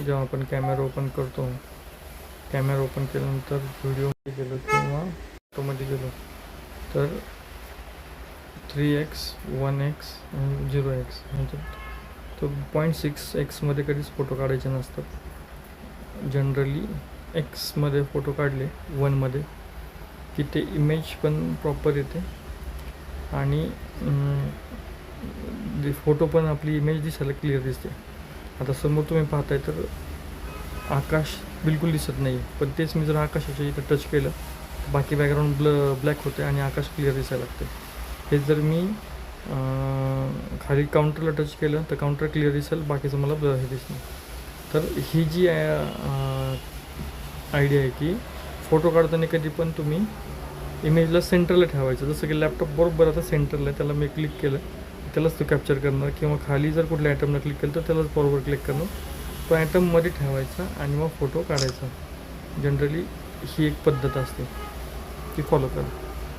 जेव्हा आपण camera open करतो, कॅमेरा ओपन केल्यानंतर व्हिडिओमध्ये गेलो किंवा फोटोमध्ये गेलो तर 3x 1x आणि 0x म्हणजे तो 0.6x कधीच फोटो काढायचे नसतात. जनरली एक्समध्ये फोटो काढले 1मध्ये की ते इमेज पण प्रॉपर येते आणि फोटो पण आपली इमेज दिसायला क्लिअर दिसते. आता समोर तुम्ही पाहताय तर आकाश बिलकुल दिसत नाही, पण तेच मी जर आकाशाच्या इथं टच केलं बाकी बॅकग्राऊंड ब्लॅक होते आणि आकाश क्लिअर दिसायला लागते. हे जर मी खाली काउंटरला टच केलं तर काउंटर क्लिअर दिसेल, बाकीचं मला ब्लर हे दिसणार. तर ही जी आयडिया आहे की फोटो काढताना कधी पण तुम्ही इमेजला सेंटरला ठेवायचं. जसं की लॅपटॉप बरोबर आता सेंटरला आहे, त्याला मी क्लिक केलं त्यालाच तो कॅप्चर करणार, किंवा खाली जर कुठल्या ॲटमला क्लिक केलं तर त्यालाच फॉरवर्ड क्लिक करणार, तो ॲटममध्ये ठेवायचा आणि मग फोटो काढायचा. जनरली ही एक पद्धत असते ती फॉलो करा.